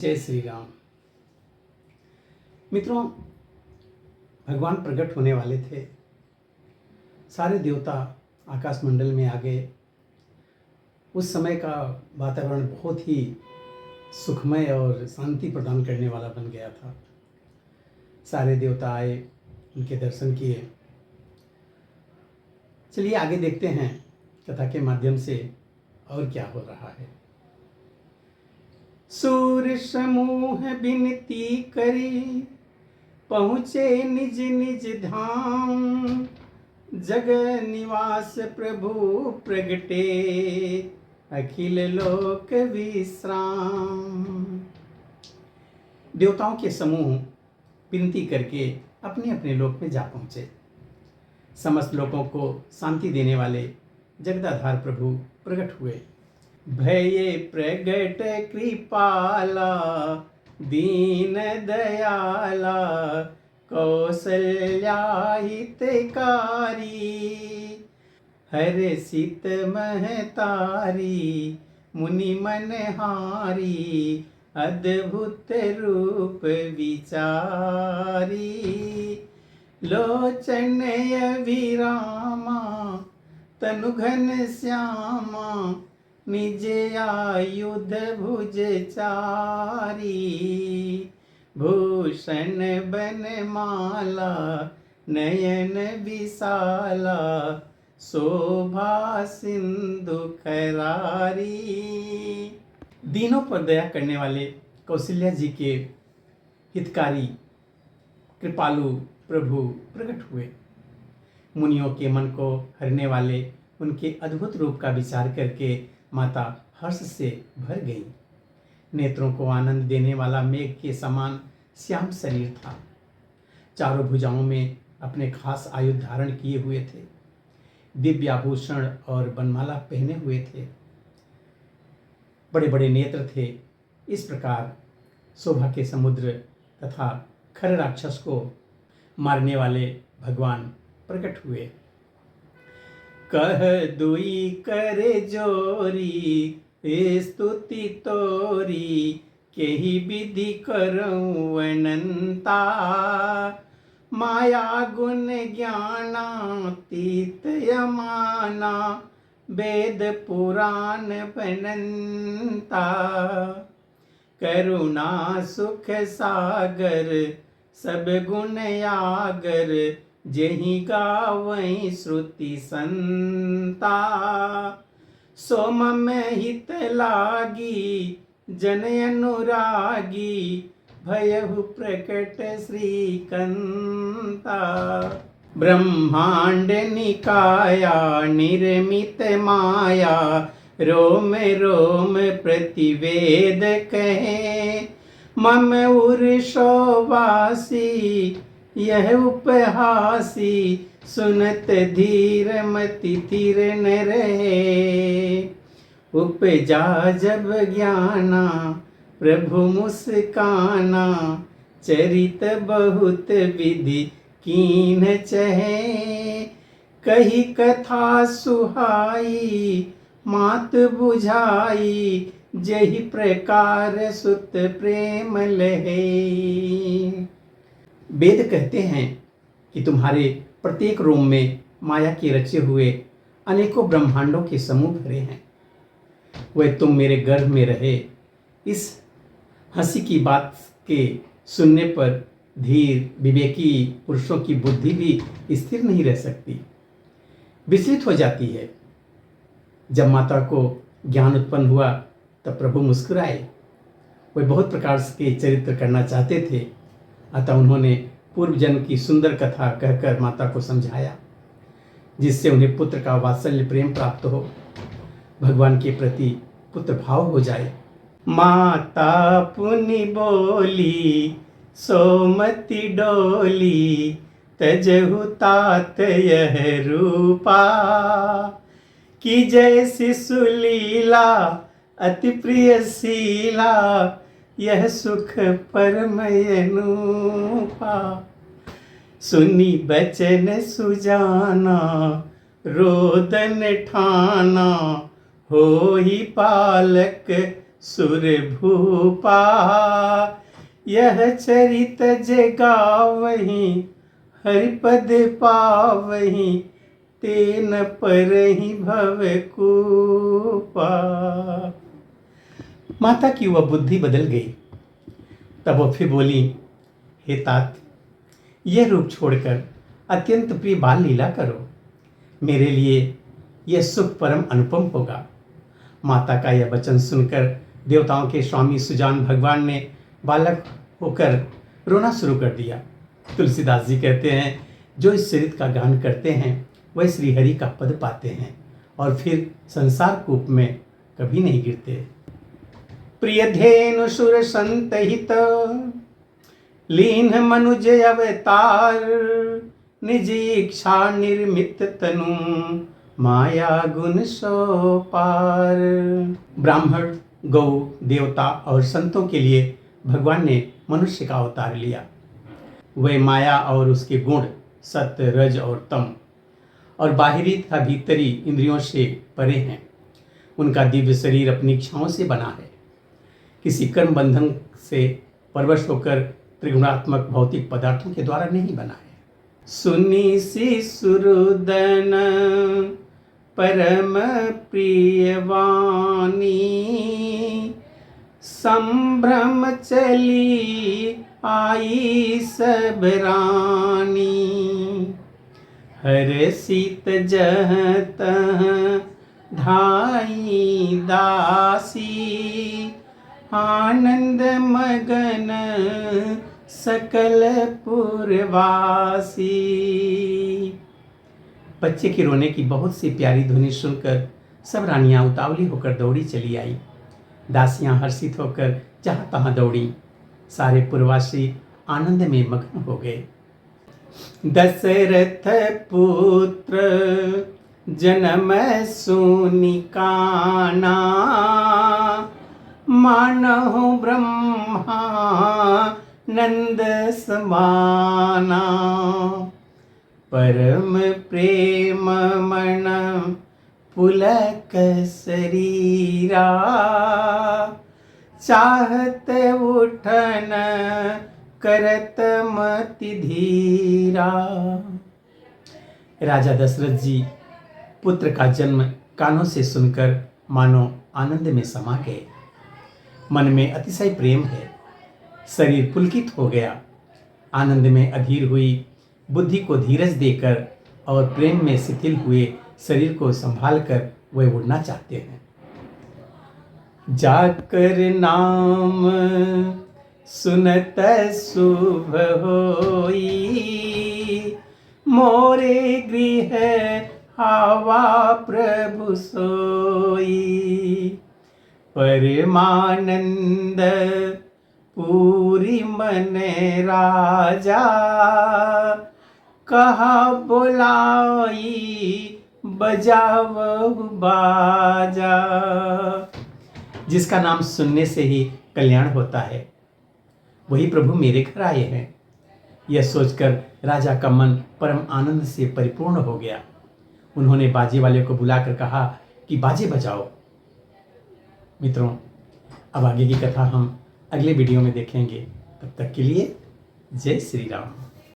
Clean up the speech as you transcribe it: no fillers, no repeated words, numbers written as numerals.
जय श्री राम। मित्रों, भगवान प्रकट होने वाले थे। सारे देवता आकाश मंडल में आ गए। उस समय का वातावरण बहुत ही सुखमय और शांति प्रदान करने वाला बन गया था। सारे देवता आए, उनके दर्शन किए। चलिए आगे देखते हैं कथा के माध्यम से और क्या हो रहा है। सूर समूह विनती करी, पहुँचे निज निज धाम। जग निवास प्रभु प्रगटे, अखिल लोक विश्राम। देवताओं के समूह विनती करके अपने अपने लोक में जा पहुँचे। समस्त लोगों को शांति देने वाले जगदाधार प्रभु प्रकट हुए। भये प्रगट कृपाला, दीन दयाला, कौसल्या हितकारी। हर्षित महतारी, मुनि मनहारी, अद्भुत रूप विचारी। लोचन विरामा, तनु घन श्यामा, निज आयुध भुज चारी। भूषण बनमाला, नयन विशाला, शोभा सिंधु खरारी। दीनों पर दया करने वाले कौशल्या जी के हितकारी कृपालु प्रभु प्रकट हुए। मुनियों के मन को हरने वाले उनके अद्भुत रूप का विचार करके माता हर्ष से भर गई। नेत्रों को आनंद देने वाला मेघ के समान श्याम शरीर था। चारों भुजाओं में अपने खास आयुध धारण किए हुए थे। दिव्याभूषण और बनमाला पहने हुए थे। बड़े बड़े नेत्र थे। इस प्रकार शोभा के समुद्र तथा खर राक्षस को मारने वाले भगवान प्रकट हुए। कह दुई करे जोरी, स्तुति तोरी, केहि विधि करऊं अनंता। माया गुण ज्ञानातीत यमाना, वेद पुराण बनंता। करुणा सुख सागर, सब गुण आगर, जेहि गावई श्रुति संता। सो मम हित लागी, जन अनुरागी, भयहु प्रकट श्रीकंता। ब्रह्मांड निकाया, निर्मित माया, रोम रोम प्रतिवेद कहे। मम उर्षो वासी, यह उपहासी, सुनत धीर मति थिर न रहे। उपजा जब ज्ञाना, प्रभु मुस्काना, चरित बहुत विधि कीन चहे। कही कथा सुहाई, मात बुझाई, जहि प्रकार सुत प्रेम लहे। वेद कहते हैं कि तुम्हारे प्रत्येक रोम में माया के रचे हुए अनेकों ब्रह्मांडों के समूह भरे हैं। वह तुम मेरे गर्भ में रहे। इस हंसी की बात के सुनने पर धीर विवेकी पुरुषों की बुद्धि भी स्थिर नहीं रह सकती, विचलित हो जाती है। जब माता को ज्ञान उत्पन्न हुआ तब प्रभु मुस्कुराए। वे बहुत प्रकार के चरित्र करना चाहते थे, अतः उन्होंने पूर्व जन्म की सुंदर कथा कहकर माता को समझाया, जिससे उन्हें पुत्र का वात्सल्य प्रेम प्राप्त हो, भगवान के प्रति पुत्र भाव हो जाए। माता पुनि बोली, सोमति डोली, तजहु तात यह रूपा। कि जैसी सुलीला, अति प्रिय शीला, यह सुख परम अनूपा। सुनी बचन सुजाना, रोदन ठाना, हो ही पालक सुर भूपा। यह चरित जगावहीं हरिपद पावहीं, तेन परहीं भव कूपा। माता की वह बुद्धि बदल गई। तब वो फिर बोली, हे तात, यह रूप छोड़कर अत्यंत प्रिय बाल लीला करो, मेरे लिए यह सुख परम अनुपम होगा। माता का यह वचन सुनकर देवताओं के स्वामी सुजान भगवान ने बालक होकर रोना शुरू कर दिया। तुलसीदास जी कहते हैं, जो इस चरित का गान करते हैं वह श्रीहरि का पद पाते हैं और फिर संसार कूप में कभी नहीं गिरते। प्रिय धेनु सुर संतहित, लीन मनुज अवतार, निज इच्छा निर्मित तनु, माया गुण सो पार। ब्राह्मण, गौ, देवता और संतों के लिए भगवान ने मनुष्य का अवतार लिया। वह माया और उसके गुण सत्य, रज और तम और बाहरी तथा भीतरी इंद्रियों से परे हैं। उनका दिव्य शरीर अपनी इच्छाओं से बना है, किसी कर्म बंधन से परवश होकर त्रिगुणात्मक भौतिक पदार्थों के द्वारा नहीं बना है। सुनी सी सुरुदन परम प्रिय वाणी, संभ्रम चली आई सब रानी। हर सीत जह तह धाई दासी, आनंद मगन सकल पुरवासी। बच्चे के रोने की बहुत सी प्यारी ध्वनि सुनकर सब रानियां उतावली होकर दौड़ी चली आई। दासियां हर्षित होकर जहां तहां दौड़ी। सारे पुरवासी आनंद में मग्न हो गए। दशरथ पुत्र जन्म सुनि काना, मानहु ब्रह्मा नंद समाना। परम प्रेम मन पुलक शरीरा, चाहत उठन करत मति धीरा। राजा दशरथ जी पुत्र का जन्म कानों से सुनकर मानो आनंद में समा गए। मन में अतिशय प्रेम है, शरीर पुलकित हो गया। आनंद में अधीर हुई बुद्धि को धीरज देकर और प्रेम में शिथिल हुए शरीर को संभालकर वह उड़ना चाहते हैं। जाकर नाम सुनत शुभ होई, मोरे गृह आवा प्रभु सोई। परमानंद पूरी मन राजा, कहा बुलाई बजावहु बाजा। जिसका नाम सुनने से ही कल्याण होता है, वही प्रभु मेरे घर आए हैं। यह सोचकर राजा का मन परम आनंद से परिपूर्ण हो गया। उन्होंने बाजे वाले को बुलाकर कहा कि बाजे बजाओ। मित्रों, अब आगे की कथा हम अगले वीडियो में देखेंगे। तब तक के लिए जय श्री राम।